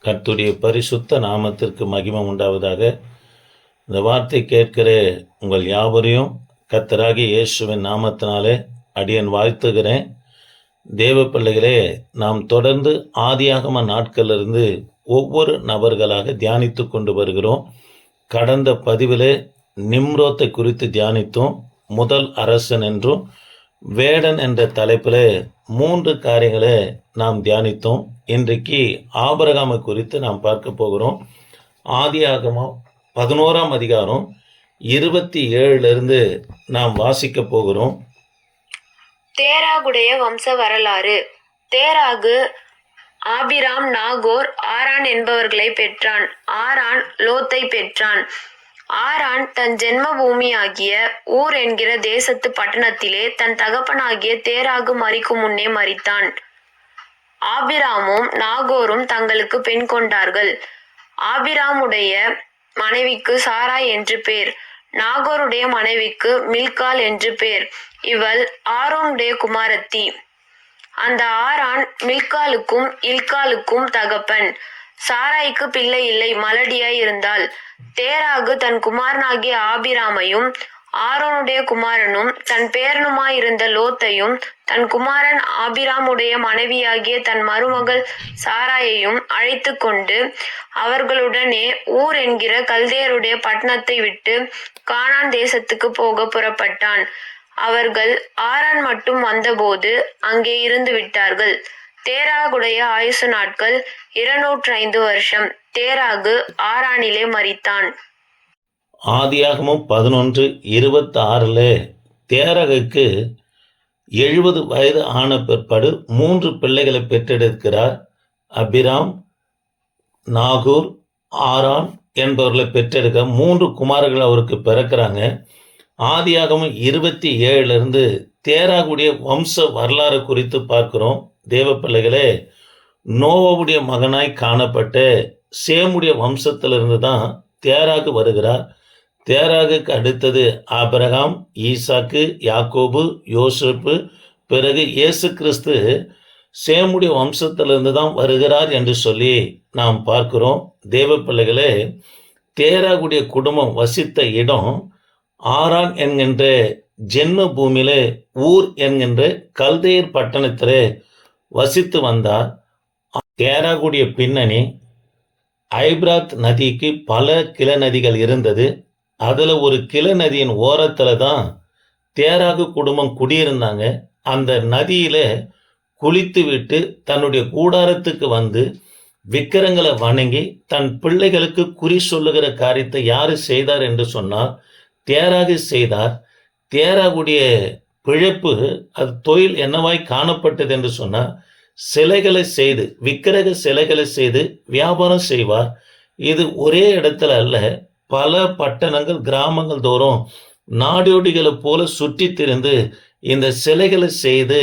கர்த்தருடைய பரிசுத்த நாமத்திற்கு மகிமை உண்டாவதாக. இந்த வார்த்தை கேட்கிற உங்கள் யாவரையும் கர்த்தராகிய இயேசுவின் நாமத்தினாலே அடியேன் வாழ்த்துகிறேன். தேவ பிள்ளைகளே, நாம் தொடர்ந்து ஆதியாகம நாட்களிலிருந்து ஒவ்வொரு நபர்களாக தியானித்து கொண்டு வருகிறோம். கடந்த பதிவிலே நிம்ரோத்தை குறித்து தியானித்தோம். முதல் அரசன் என்றும் வேடன் என்ற தலைப்பில் 3 காரியங்களை நாம் தியானித்தோம். இன்றைக்கு ஆபிரகாமை குறித்து நாம் பார்க்க போகிறோம். ஆதியாகமம் 11ஆம் அதிகாரம் 27 நாம் வாசிக்க போகிறோம். தேராகுடைய வம்ச வரலாறு. தேராகு ஆபிராம், நாகோர், ஆரான் என்பவர்களை பெற்றான். ஆரான் லோத்தை பெற்றான். ஆரான் தன் ஜென்ம பூமியாகிய ஊர் என்கிற தேசத்து பட்டணத்திலே தன் தகப்பனாகிய தேராகு மரிக்கும் முன்னே மரித்தான். ஆபிராமும் நாகோரும் தங்களுக்கு பெண் கொண்டார்கள். ஆபிராமுடைய மனைவிக்கு சாராய் என்று பேர். நாகோருடைய மனைவிக்கு மில்கால் என்று பேர். இவள் ஆரோனுடைய குமாரத்தி. அந்த ஆரான் மில்காலுக்கும் இல்காலுக்கும் தகப்பன். சாராய்க்கு பிள்ளை இல்லை, மலடியாய் இருந்தாள். தேராகு தன் குமாரனாகிய ஆபிராமையும் ஆரோனுடைய குமாரனும் தன் பேரனுமாயிருந்த லோத்தையும் தன் குமாரன் ஆபிராமுடைய மனைவியாகிய தன் மருமகள் சாராயையும் அழைத்து கொண்டு அவர்களுடனே ஊர் என்கிற கல்தேயருடைய பட்டணத்தை விட்டு கானான் தேசத்துக்கு போக புறப்பட்டான். அவர்கள் ஆரான் மட்டும் வந்தபோது அங்கே இருந்து விட்டார்கள். தேராகுடைய ஆயுசு நாட்கள் 205 வருஷம். தேராகு ஆரானிலே மரித்தான். ஆதியாகமம் 11:26 தேராகுக்கு 70 வயது ஆன பிற்பாடு 3 பிள்ளைகளை பெற்றெடுக்கிறார். அபிராம், நாகூர், ஆரான் என்பவர்களை பெற்றெடுக்க 3 குமாரர்கள் அவருக்கு பிறக்கிறாங்க. ஆதியாகமம் 27 தேராகுடைய வம்ச வரலாறு குறித்து பார்க்கிறோம். தேவ பிள்ளைகளே, நோவாவுடைய மகனாய் காணப்பட்ட சேமுடைய வம்சத்திலிருந்து தான் தேராகு வருகிறார். தேராகுக்கு அடுத்தது ஆபிரகாம், ஈசாக்கு, யாக்கோபு, யோசேப்பு, பிறகு இயேசு கிறிஸ்து சேமுடைய வம்சத்திலிருந்து தான் வருகிறார் என்று சொல்லி நாம் பார்க்கிறோம். தேவ பிள்ளைகளே, தேராகுடைய குடும்பம் வசித்த இடம் ஆரான் என்கின்ற ஜென்ம பூமியிலே ஊர் என்கின்ற கல்தேயர் பட்டணத்திலே வசித்து வந்தார். தேராகுடைய பின்னணி, ஐப்ராத் நதிக்கு பல கிளநதிகள் இருந்தது. அதில் ஒரு கிளநதியின் ஓரத்தில் தான் தேராகு குடும்பம் குடியிருந்தாங்க. அந்த நதியில் குளித்து விட்டு தன்னுடைய கூடாரத்துக்கு வந்து விக்கிரங்களை வணங்கி தன் பிள்ளைகளுக்கு குறி சொல்லுகிற காரியத்தை யார் செய்தார் என்று சொன்னால் தேராகு செய்தார். தேராகுடைய பிழைப்பு, அது தொழில் என்னவாய் காணப்பட்டது என்று சொன்னால் சிலைகளை செய்து, விக்கிரக சிலைகளை செய்து வியாபாரம் செய்வார். இது ஒரே இடத்துல அல்ல, பல பட்டணங்கள் கிராமங்கள் தோறும் நாடோடிகளை போல சுற்றி திரிந்து இந்த சிலைகளை செய்து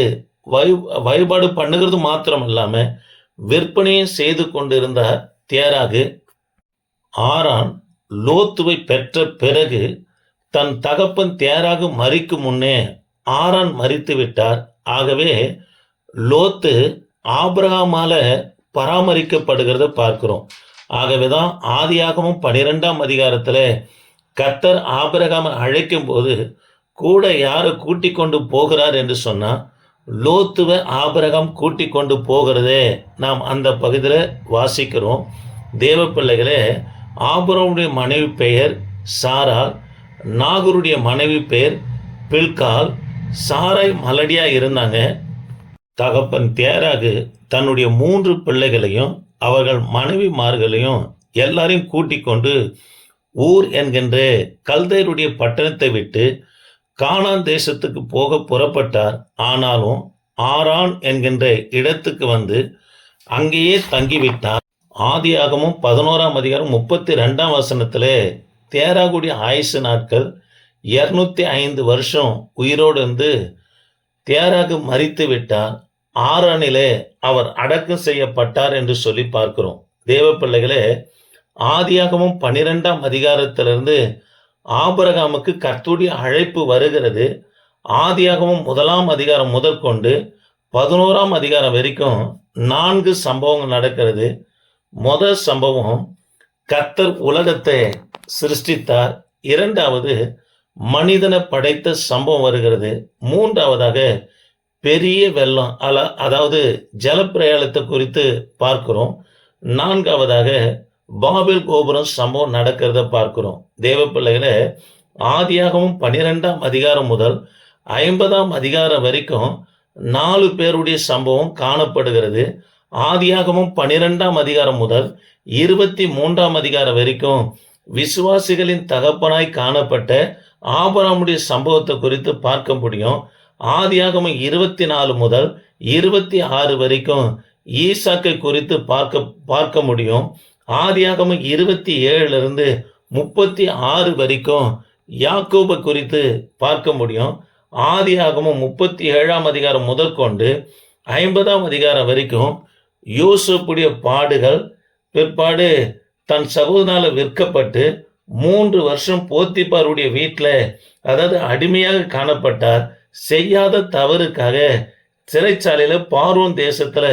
வழிபாடு பண்ணுகிறது மாத்திரம் இல்லாமல் விற்பனையும் செய்து கொண்டிருந்தார் தேராகு. ஆரான் லோத்துவை பெற்ற பிறகு தன் தகப்பன் தேராகு மரிக்கும் முன்னே ஆரான் மரித்து விட்டார். ஆகவே லோத்து ஆபிரகாமால பராமரிக்கப்படுகிறத பார்க்கிறோம். ஆகவேதான் ஆதியாகமம் 12ஆம் அதிகாரத்தில் கர்த்தர் ஆபிரகாமை அழைக்கும் போது கூட யாரை கூட்டி கொண்டு போகிறார் என்று சொன்னால் லோத்துவை ஆபிரகாம் கூட்டி கொண்டு போகிறதே நாம் அந்த பகுதியில் வாசிக்கிறோம். தேவ பிள்ளைகளே, ஆபிரகாமுடைய மனைவி பெயர் சாரா, நாகூருடைய மனைவி பெயர் பில்கால். சாராய் மலடியாக இருந்தாங்க. தகப்பன் தேராகு தன்னுடைய 3 பிள்ளைகளையும் அவர்கள் மனைவிமார்களையும் எல்லாரையும் கூட்டிக் கொண்டு ஊர் என்கின்ற கல்தேயருடைய பட்டணத்தை விட்டு கானான் தேசத்துக்கு போக புறப்பட்டார். ஆனாலும் ஆரான் என்கின்ற இடத்துக்கு வந்து அங்கேயே தங்கிவிட்டார். ஆதியாகமம் 11ஆம் அதிகாரம் 32ஆம் வசனத்தில் தேராகுடைய ஆயுசு நாட்கள் 205 வருஷம் உயிரோடு இருந்து தேராகு மரித்து விட்டார். ஆரானிலே அவர் அடக்கம் செய்யப்பட்டார் என்று சொல்லி பார்க்கிறோம். தேவ பிள்ளைகளே, ஆதியாகமம் 12ஆம் அதிகாரத்திலிருந்து ஆபிரகாமுக்கு கர்த்தருடைய அழைப்பு வருகிறது. ஆதியாகமம் 1ஆம் அதிகாரம் முதற்கொண்டு 11ஆம் அதிகாரம் வரைக்கும் 4 சம்பவங்கள் நடக்கிறது. முதல் சம்பவம் கர்த்தர் உலகத்தை சிருஷ்டித்தார். இரண்டாவது மனிதனை படைத்த சம்பவம் வருகிறது. மூன்றாவதாக பெரிய வெள்ளம் அதாவது ஜலப்பிரயாணத்தை குறித்து பார்க்கிறோம். நான்காவதாக பாபேல் கோபுரம் சம்பவம் நடக்கிறத பார்க்கிறோம். தேவ பிள்ளைகளை ஆதியாகமும் 12ஆம் அதிகாரம் முதல் 50ஆம் அதிகாரம் வரைக்கும் 4 பேருடைய சம்பவம் காணப்படுகிறது. ஆதியாகமும் 12ஆம் அதிகாரம் முதல் 23ஆம் அதிகாரம் வரைக்கும் விசுவாசிகளின் தகப்பனாய் காணப்பட்ட ஆபிரகாமுடைய சம்பவத்தை குறித்து பார்க்க முடியும். ஆதியாகமம் 24 முதல் 26 வரைக்கும் ஈசாக்கை குறித்து பார்க்க முடியும். ஆதியாகமம் 27 36 வரைக்கும் யாக்கோபை குறித்து பார்க்க முடியும். ஆதியாகமம் 37ஆம் அதிகாரம் முதல் கொண்டு 50ஆம் அதிகாரம் வரைக்கும் யோசேப்புடைய பாடுகள், பிற்பாடு தன் சகோதரனால விற்கப்பட்டு 3 வருஷம் போத்திபாருடைய வீட்டில் அதாவது அடிமையாக காணப்பட்டார். செய்யாத தவறுக்காக சிறைச்சாலையில் பார்வோன் தேசத்தில்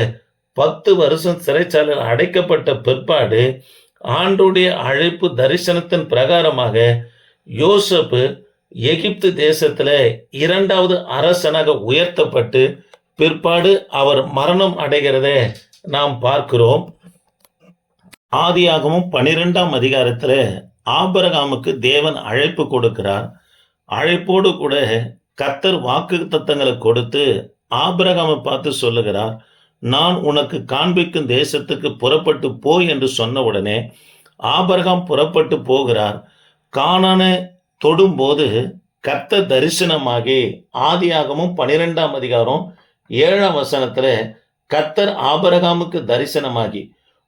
10 வருஷம் சிறைச்சாலையில் அடைக்கப்பட்ட பிற்பாடு ஆண்டோடைய அழைப்பு தரிசனத்தின் பிரகாரமாக யோசேப்பு எகிப்து தேசத்தில் 2வது அரசனாக உயர்த்தப்பட்டு பிற்பாடு அவர் மரணம் அடைகிறதை நாம் பார்க்கிறோம். ஆதியாகமும் 12ஆம் அதிகாரத்தில் ஆபிரகாமுக்கு தேவன் அழைப்பு கொடுக்கிறார். அழைப்போடு கூட கர்த்தர் வாக்கு தத்தங்களை கொடுத்து ஆபிரகாமை பார்த்து சொல்லுகிறார், நான் உனக்கு காண்பிக்கும் தேசத்துக்கு புறப்பட்டு போ என்று சொன்ன உடனே ஆபிரகாம் புறப்பட்டு போகிறார். கானானை தொடும்போது கர்த்தர் தரிசனமாகி ஆதியாகமும் 12ஆம் அதிகாரம் 7ஆம் வசனத்துல கர்த்தர் ஆபிரகாமுக்கு தரிசனமாகி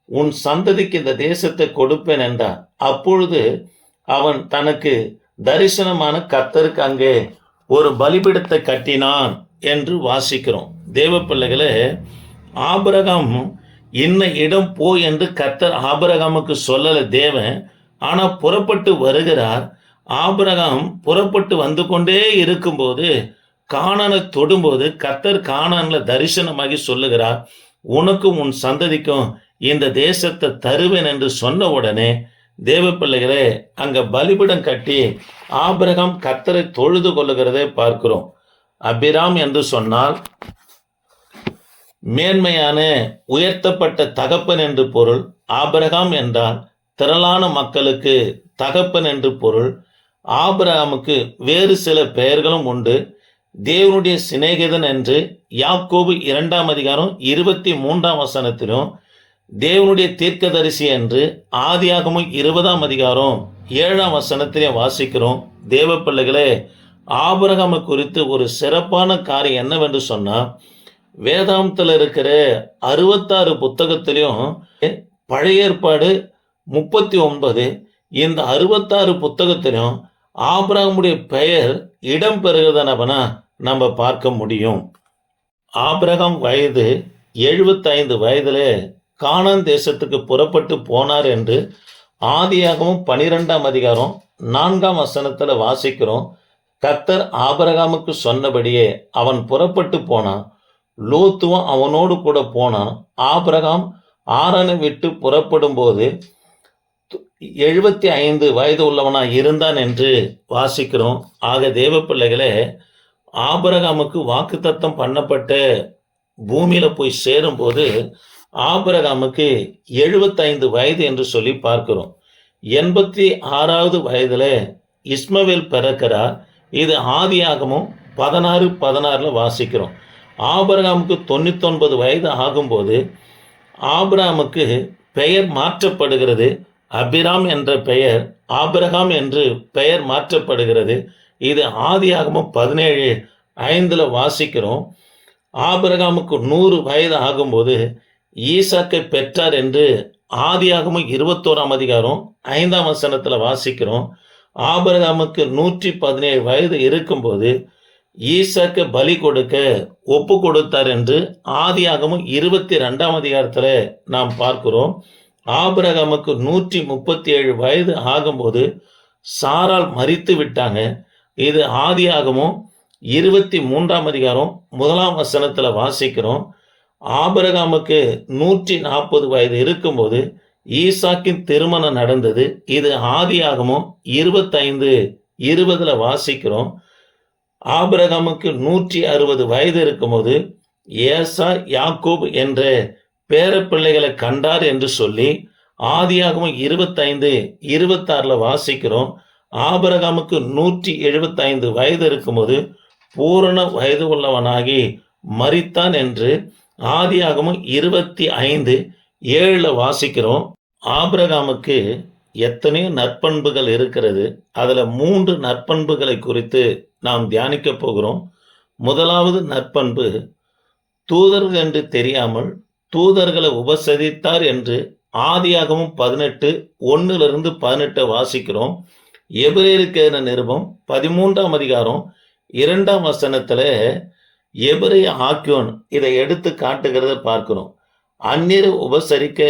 உன் சந்ததிக்கு இந்த தேசத்தை கொடுப்பேன் என்றார். அப்பொழுது அவன் தனக்கு தரிசனமான கர்த்தருக்கு அங்கே ஒரு பலிபீடத்தை கட்டினான் என்று வாசிக்கிறோம். தேவ பிள்ளைகளே, ஆபிரகாம் இன்ன இடம் போ என்று கர்த்தர் ஆபிரகாமுக்கு சொல்லல தேவன். ஆனா புறப்பட்டு வருகிறார். ஆபிரகாம் புறப்பட்டு வந்து கொண்டே இருக்கும்போது கானானை தொடும்போது கர்த்தர் கானான்ல தரிசனமாகி சொல்லுகிறார், உனக்கும் உன் சந்ததிக்கும் இந்த தேசத்தை தருவேன் என்று சொன்ன உடனே தேவ பிள்ளைகளே அங்க பலிபீடம் கட்டி ஆபிரகாம் கர்த்தரை தொழுது கொள்ளுகிறதை பார்க்கிறோம். அபிராம் என்று சொன்னால் மேன்மையான உயர்த்தப்பட்ட தகப்பன் என்று பொருள். ஆபிரகாம் என்றால் திரளான மக்களுக்கு தகப்பன் என்று பொருள். ஆபிரகாமுக்கு வேறு சில பெயர்களும் உண்டு. தேவனுடைய சிநேகிதன் என்று யாக்கோபு 2ஆம் அதிகாரம் 23ஆம் வசனத்திலும், தேவனுடைய தீர்க்கதரிசி என்று ஆதியாகமும் 20ஆம் அதிகாரம் 7ஆம் வசனத்திலே வாசிக்கிறோம். தேவ பிள்ளைகளே, ஆபிரகாமை குறித்து ஒரு சிறப்பான காரியம் என்னவென்று சொன்னா, வேதாந்தத்தில் இருக்கிற 66 புத்தகத்திலையும் பழைய ஏற்பாடு 39, இந்த 66 புத்தகத்திலும் ஆபிரகாமுடைய பெயர் இடம் பெறுகிறதனவனா நம்ம பார்க்க முடியும். ஆபிரகாம் வயது 75 வயதிலே கானான் தேசத்துக்கு புறப்பட்டு போனார் என்று ஆதியாகமும் 12ஆம் அதிகாரம் 4ஆம் வசனத்துல வாசிக்கிறோம். கர்த்தர் ஆபிரகாமுக்கு சொன்னபடியே அவன் புறப்பட்டு போனான். லோத்துவும் அவனோடு கூட போனான். ஆபிரகாம் ஆரானை விட்டு புறப்படும் போது 75 வயது உள்ளவனா இருந்தான் என்று வாசிக்கிறோம். ஆக தேவ பிள்ளைகளே, ஆபிரகாமுக்கு வாக்குத்தத்தம் பண்ணப்பட்ட பூமியில போய் சேரும்போது ஆபிரகாமுக்கு 75 வயது என்று சொல்லி பார்க்கிறோம். 86வது வயதுல இஸ்மவேல் பிறக்கிறார். இது ஆதியாகமும் 16:16 வாசிக்கிறோம். ஆபிரகாமுக்கு 99 வயது ஆகும்போது ஆபிரகாமுக்கு பெயர் மாற்றப்படுகிறது. அபிராம் என்ற பெயர் ஆபிரகாம் என்று பெயர் மாற்றப்படுகிறது. இது ஆதியாகமும் 17:5 வாசிக்கிறோம். ஆபிரகாமுக்கு 100 வயது ஆகும்போது ஈசாக்கை பெற்றார் என்று ஆதியாகமும் 21ஆம் அதிகாரம் 5ஆம் வசனத்துல வாசிக்கிறோம். ஆபிரகாமுக்கு 117 வயது இருக்கும்போது ஈசாக்கை பலி கொடுக்க ஒப்பு கொடுத்தார் என்று ஆதியாகமும் 22ஆம் அதிகாரத்துல நாம் பார்க்கிறோம். ஆபிரகாமுக்கு 137 வயது ஆகும்போது சாரால் மரித்து விட்டாங்க. இது ஆதியாகமும் 23ஆம் அதிகாரம் 1ஆம் வசனத்துல வாசிக்கிறோம். ஆபிரகாமுக்கு 140 வயது இருக்கும்போது ஈசாக்கின் திருமணம் நடந்தது. இது ஆதியாகமம் 25:20 வாசிக்கிறோம். ஆபிரகாமுக்கு 160 வயது இருக்கும்போது ஏசா யாக்கோப் என்ற பேரப்பிள்ளைகளை கண்டார் என்று சொல்லி ஆதியாகமம் 25:26 வாசிக்கிறோம். ஆபிரகாமுக்கு 175 வயது இருக்கும்போது பூரண வயது உள்ளவனாகி மரித்தான் என்று ஆதியாகமம் 25:7 வாசிக்கிறோம். ஆபிரகாமுக்கு எத்தனையோ நற்பண்புகள் இருக்கிறது. அதுல 3 நற்பண்புகளை குறித்து நாம் தியானிக்க போகிறோம். முதலாவது நற்பண்பு, தூதர்கள் என்று தெரியாமல் தூதர்களை உபசரித்தார் என்று ஆதியாகமம் 18:1-18 வாசிக்கிறோம். எபிரேயருக்கு எழுதின நிருபம் 13ஆம் அதிகாரம் 2ஆம் வசனத்துல எபிரேய ஆக்கியோன் இதை எடுத்து காட்டுகிறத பார்க்கிறோம். அந்நியரை உபசரிக்க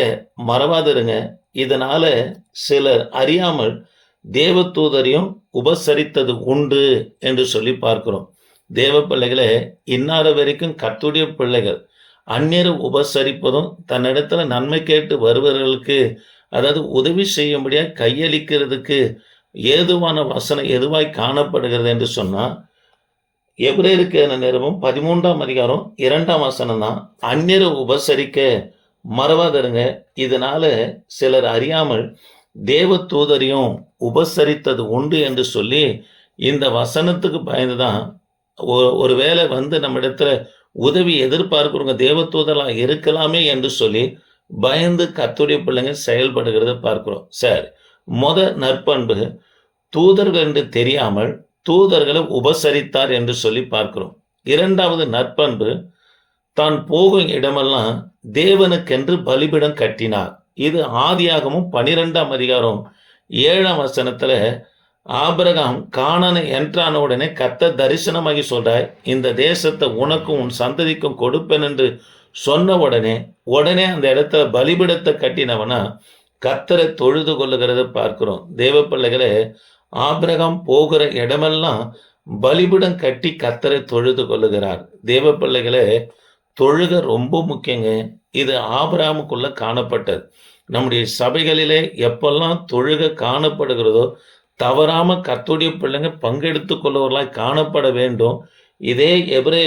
மறவாதிருங்க. இதனால சிலர் அறியாமல் தேவதூதரையும் உபசரித்தது உண்டு என்று சொல்லி பார்க்கிறோம். தேவ பிள்ளைகளை இன்னார வரைக்கும் கர்த்தருடைய பிள்ளைகள் அந்நியரை உபசரிப்பதும் தன்னிடத்துல நன்மை கேட்டு வருபவர்களுக்கு அதாவது உதவி செய்யும்படியா கையளிக்கிறதுக்கு ஏதுவான வசனம் எதுவாய் காணப்படுகிறது என்று சொன்னா எபிரேயருக்கு நிருபம் 13ஆம் அதிகாரம் 2ஆம் வசனம் தான். அந்நியரை உபசரிக்க மறவாதருங்க. இதனால சிலர் அறியாமல் தேவ தூதரையும் உபசரித்தது உண்டு என்று சொல்லி இந்த வசனத்துக்கு பயந்துதான் ஒருவேளை நம்ம இடத்துல உதவி எதிர்பார்க்கிறவங்க தேவ தூதரா இருக்கலாமே என்று சொல்லி பயந்து கர்த்தருடைய பிள்ளைங்க செயல்படுகிறத பார்க்கிறோம். சரி, நற்பண்பு, தூதர்கள் என்று தெரியாமல் தூதர்களை உபசரித்தார் என்று சொல்லி பார்க்கிறோம். இரண்டாவது நற்பண்பு, தான் போகும் இடமெல்லாம் தேவனுக்கென்று பலிபீடம் கட்டினார். இது ஆதியாகமும் 12ஆம் அதிகாரம் 7ஆம் வசனத்துல ஆபிரகாம் கானானை என்றான உடனே கர்த்தர் தரிசனமாகி சொல்றார், இந்த தேசத்தை உனக்கும் உன் சந்ததிக்கும் கொடுப்பேன் என்று சொன்ன உடனே அந்த இடத்துல பலிபீடத்தை கட்டினவனா கர்த்தரை தொழுது கொள்ளுகிறத பார்க்கிறோம். தேவ பிள்ளைகளே, ஆபிரகாம் போகிற இடமெல்லாம் பலிபீடம் கட்டி கர்த்தரை தொழுது கொள்ளுகிறார். தேவ பிள்ளைகளே, தொழுக ரொம்ப முக்கியங்க. இது ஆபிரகாமுக்குள்ள காணப்பட்டது. நம்முடைய சபைகளிலே எப்பெல்லாம் தொழுக காணப்படுகிறதோ தவறாம கர்த்தருடைய பிள்ளைங்க பங்கெடுத்து கொள்ளுவர்களாய் காணப்பட வேண்டும். இதே எபிரேய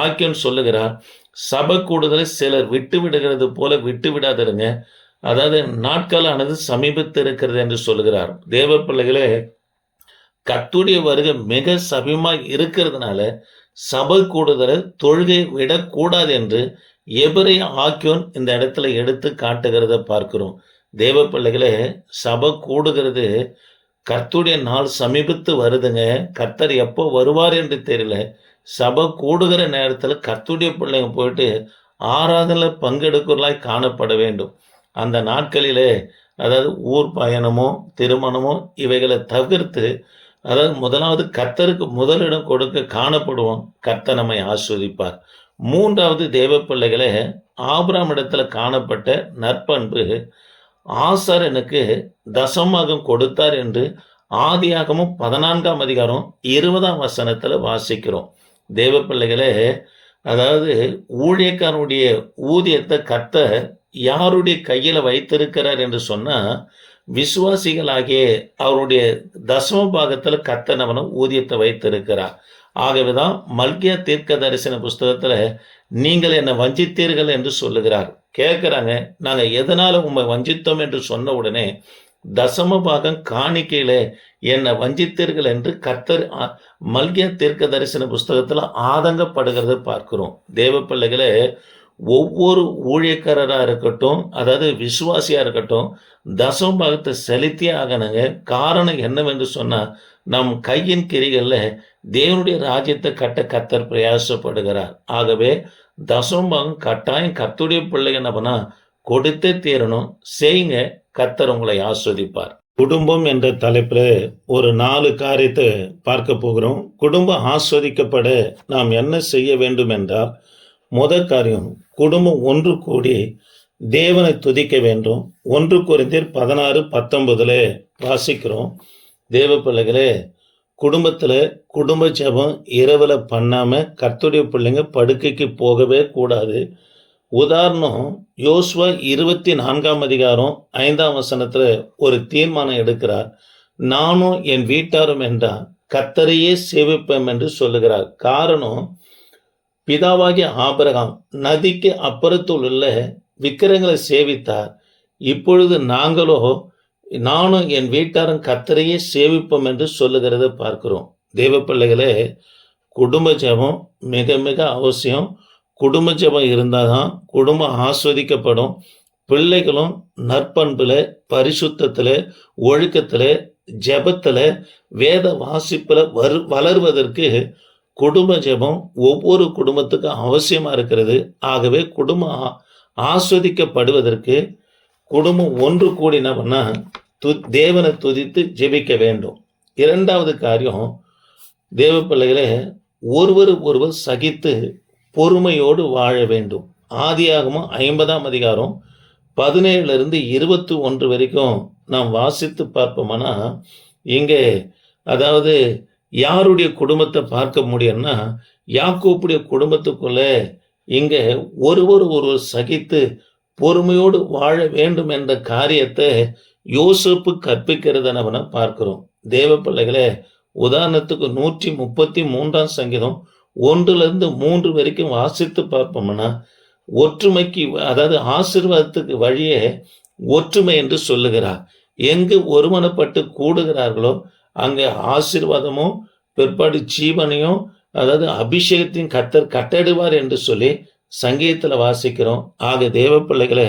ஆக்கியோன் சொல்லுகிறார், சபை கூடுதலை சிலர் விட்டு விடுகிறது போல விட்டு விடாதிருங்க. அதாவது நாட்களானது சமீபத்து இருக்கிறது என்று சொல்லுகிறார். தேவ பிள்ளைகளே, கர்த்தருடைய வருகை மிக சமீபமாய் இருக்கிறதுனால சபை கூடுதலை தொழுகை விடக்கூடாது என்று எபிரேய ஆக்கியோன் இந்த இடத்துல எடுத்து காட்டுகிறத பார்க்கிறோம். தேவ பிள்ளைகளே, சபை கூடுகிறது, கர்த்தருடைய நாள் சமீபத்து வருதுங்க. கர்த்தர் எப்போ வருவார் என்று தெரியல. சபை கூடுகிற நேரத்தில் கர்த்தருடைய பிள்ளைங்க போயிட்டு ஆராதனை பங்கெடுக்கிறலாய் காணப்பட வேண்டும். அந்த நாட்களிலே அதாவது ஊர் பயணமோ திருமணமோ இவைகளை தவிர்த்து அதாவது முதலாவது கர்த்தருக்கு முதலிடம் கொடுக்க காணப்படுவோம். கர்த்தர் நம்மை ஆஸ்வதிப்பார். மூன்றாவது தேவ பிள்ளைகளே, ஆபிரகாம் இடத்துல காணப்பட்ட நற்பண்பு, ஆசாரனுக்கு தசமாகம் கொடுத்தார் என்று ஆதியாகமும் 14ஆம் அதிகாரம் 20ஆம் வசனத்துல வாசிக்கிறோம். தேவ பிள்ளைகளே, அதாவது ஊழியக்காரனுடைய ஊதியத்தை கர்த்தர் யாருடைய கையில வைத்திருக்கிறார் என்று சொன்னா விசுவாசிகளாகிய அவருடைய தசம பாகத்துல கர்த்தர் அவன ஊதியத்தை வைத்திருக்கிறார். ஆகவேதான் மல்கியா தீர்க்க தரிசன புஸ்தகத்துல நீங்கள் என்னை வஞ்சித்தீர்கள் என்று சொல்லுகிறார். கேட்கிறாங்க, நாங்க எதனால உண்மை வஞ்சித்தோம் என்று சொன்ன உடனே தசம பாகம் காணிக்கையில என்னை வஞ்சித்தீர்கள் என்று கர்த்தர் மல்கியா தீர்க்க தரிசன புஸ்தகத்துல ஆதங்கப்படுகிறத பார்க்கிறோம். தேவ பிள்ளைகளே, ஒவ்வொரு ஊழியக்காரரா இருக்கட்டும், அதாவது விசுவாசியா இருக்கட்டும், தசம பாகத்தை செலுத்தியே ஆகணுங்க. காரணம் என்னவென்று சொன்னா நம் கையின் கிரிகள்ல தேவனுடைய ராஜ்யத்தை கட்ட கர்த்தர் பிரயாசப்படுகிறார். ஆகவே தசம பாகம் கட்டாயம் கர்த்தருடைய பிள்ளைங்க என்னன்னா கொடுத்தே தீரணும். செய்யுங்க, கர்த்தர் உங்களை ஆஸ்வதிப்பார். குடும்பம் என்ற தலைப்புல ஒரு 4 காரியத்தை பார்க்க போகிறோம். குடும்பம் ஆஸ்வதிக்கப்பட நாம் என்ன செய்ய வேண்டும் என்றால், முதல் காரியம், குடும்பம் ஒன்று கூடி தேவனை துதிக்க வேண்டும். 1 கொரிந்தியர் 16:19 வாசிக்கிறோம். தேவ பிள்ளைகளே, குடும்பத்தில் குடும்ப ஜெபம் இரவில் பண்ணாமல் கர்த்தருடைய பிள்ளைங்க படுக்கைக்கு போகவே கூடாது. உதாரணம், யோசுவா 24 ஒரு தீர்மானம் எடுக்கிறார். நானும் என் வீட்டாரும் என்றால் கர்த்தரையே சேவிப்போம் என்று சொல்லுகிறார். காரணம், பிதாவாகிய ஆபிரகாம் நதிக்கு அப்புறத்தில் உள்ள விக்கிரங்களை சேவித்தார். இப்பொழுது நானும் என் வீட்டாரும் கர்த்தரையே சேவிப்போம் என்று சொல்லுகிறத பார்க்கிறோம். தேவ பிள்ளைகளே, குடும்ப ஜெபம் மிக மிக அவசியம். குடும்ப ஜெபம் இருந்தால் தான் குடும்பம் ஆஸ்வதிக்கப்படும். பிள்ளைகளும் நற்பண்பில், பரிசுத்தத்தில், ஒழுக்கத்தில், ஜெபத்தில், வேத வாசிப்பில் வளர்வதற்கு குடும்ப ஜெபம் ஒவ்வொரு குடும்பத்துக்கும் அவசியமாக இருக்கிறது. ஆகவே குடும்பம் ஆஸ்வதிக்கப்படுவதற்கு குடும்பம் ஒன்று கூடினவன்னா தேவனை துதித்து ஜெபிக்க வேண்டும். இரண்டாவது காரியம், தேவ பிள்ளைகளே, ஒருவர் சகித்து பொறுமையோடு வாழ வேண்டும். ஆதியாகமம் 50 வரைக்கும் நாம் வாசித்து பார்ப்போம்னா, இங்கே அதாவது யாருடைய குடும்பத்தை பார்க்க முடியும்னா, யாக்கோப்புடைய குடும்பத்துக்குள்ள இங்கே ஒருவர் சகித்து பொறுமையோடு வாழ வேண்டும் என்ற காரியத்தை யோசேப்பு கற்பிக்கிறத நம்ம பார்க்கிறோம். தேவ பிள்ளைகளே, உதாரணத்துக்கு 133 சங்கீதம் 1-3 வரைக்கும் வாசித்து பார்ப்போம்னா, ஒற்றுமைக்கு, அதாவது ஆசீர்வாதத்துக்கு வழியே ஒற்றுமை என்று சொல்லுகிறார். எங்கு ஒருமனப்பட்டு கூடுகிறார்களோ அங்கே ஆசீர்வாதமும் பிற்பாடு ஜீவனையும், அதாவது அபிஷேகத்தையும் கர்த்தர் கட்டடுவார் என்று சொல்லி சங்கீதத்தில் வாசிக்கிறோம். ஆக தேவ பிள்ளைகளை,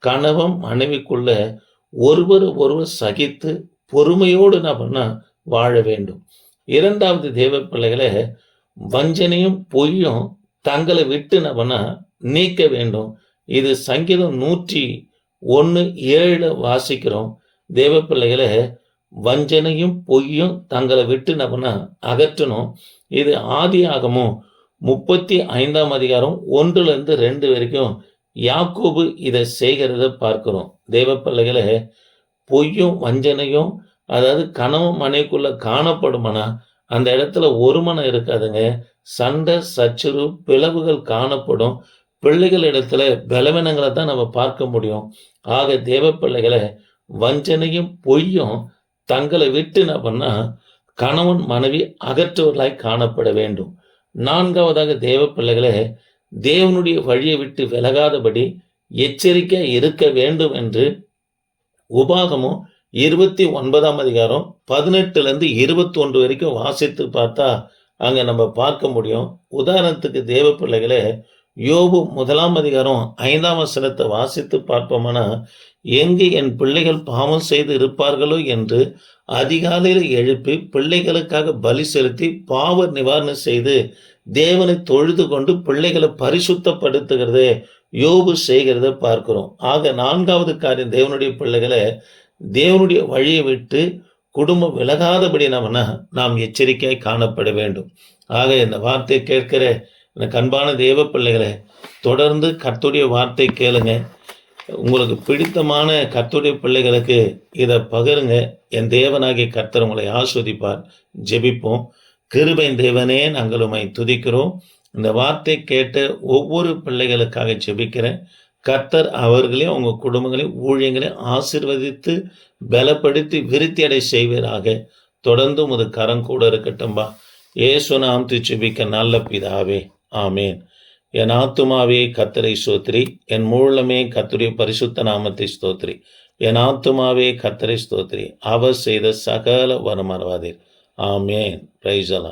கணவன் மனைவிக்குள்ள ஒருவர் சகித்து பொறுமையோடு வாழ வேண்டும். இரண்டாவது தேவ பிள்ளைகளை, வஞ்சனையும் பொய்யும் தங்களை விட்டு நீக்க வேண்டும். இது சங்கீதம் 101:7 வாசிக்கிறோம். தேவ பிள்ளைகளை, வஞ்சனையும் பொய்யும் தங்களை விட்டு அகற்றணும். இது ஆதியாகமம் 35 வரைக்கும் யாக்கோபு இதை செய்கிறத பார்க்கிறோம். தேவ பிள்ளைகளை, பொய்யும் வஞ்சனையும், அதாவது கணவன் மனைவிக்குள்ள காணப்படுமானா அந்த இடத்துல ஒரு மனம் இருக்காதுங்க. சண்டை, சச்சரவு, பிளவுகள் காணப்படும். பிள்ளைகள் இடத்துல பலவீனங்களை தான் நம்ம பார்க்க முடியும். ஆக தேவ பிள்ளைகளை, வஞ்சனையும் பொய்யும் தங்களை விட்டு கணவன் மனைவி அகற்றுவர்களாய் காணப்பட வேண்டும். நான்காவதாக தேவ பிள்ளைகளை, தேவனுடைய வழியை விட்டு விலகாதபடி எச்சரிக்கையாக இருக்க வேண்டும் என்று உபாகமம் 29 வரைக்கும் வாசித்து பார்த்தா அங்கே நம்ம பார்க்க முடியும். உதாரணத்துக்கு தேவ பிள்ளைகளே, யோபு 1 வாசித்து பார்ப்போம்னா, எங்கு என் பிள்ளைகள் பாவம் செய்து இருப்பார்களோ என்று அதிகாலையில் எழுப்பி பிள்ளைகளுக்காக பலி செலுத்தி பாவ நிவாரணம் செய்து தேவனை தொழுது கொண்டு பிள்ளைகளை பரிசுத்தப்படுத்துகிறதே யோபு செய்கிறத பார்க்கிறோம். ஆக நான்காவது காரியம், தேவனுடைய பிள்ளைகளை, தேவனுடைய வழியை விட்டு குடும்பம் விலகாதபடி நாம் எச்சரிக்கையாய் காணப்பட வேண்டும். ஆக இந்த வார்த்தை கேட்கிற எனக்கு அன்பான தேவ பிள்ளைகளை, தொடர்ந்து கர்த்தருடைய வார்த்தை கேளுங்க. உங்களுக்கு பிடித்தமான கர்த்தருடைய பிள்ளைகளுக்கு இதை பகிருங்க. என் தேவனாகிய கர்த்தர் உங்களை ஆஸ்வதிப்பார். ஜெபிப்போம். கிருபையின் தேவனே, நாங்கள் உம்மை துதிக்கிறோம். இந்த வார்த்தை கேட்ட ஒவ்வொரு பிள்ளைகளுக்காக ஜெபிக்கிறேன். கர்த்தர் அவர்களையும் உங்கள் குடும்பங்களையும் ஊழியங்களையும் ஆசீர்வதித்து பலப்படுத்தி விருத்தி அடை செய்வீராக. தொடர்ந்து உமது கரம் கூட இருக்கட்டும்பா. இயேசு நாமத்தை ஜெபிக்க நல்ல பிதாவே, ஆமேன். என் ஆத்துமாவே கர்த்தரை ஸ்தோத்திரி, என் முழுமே கர்த்தருடைய பரிசுத்த நாமத்தை ஸ்தோத்திரி. என் ஆத்துமாவே கர்த்தரை ஸ்தோத்திரி, அவர் செய்த சகல வரம் மறவாதீர். ஆமேன். Praise the Lord.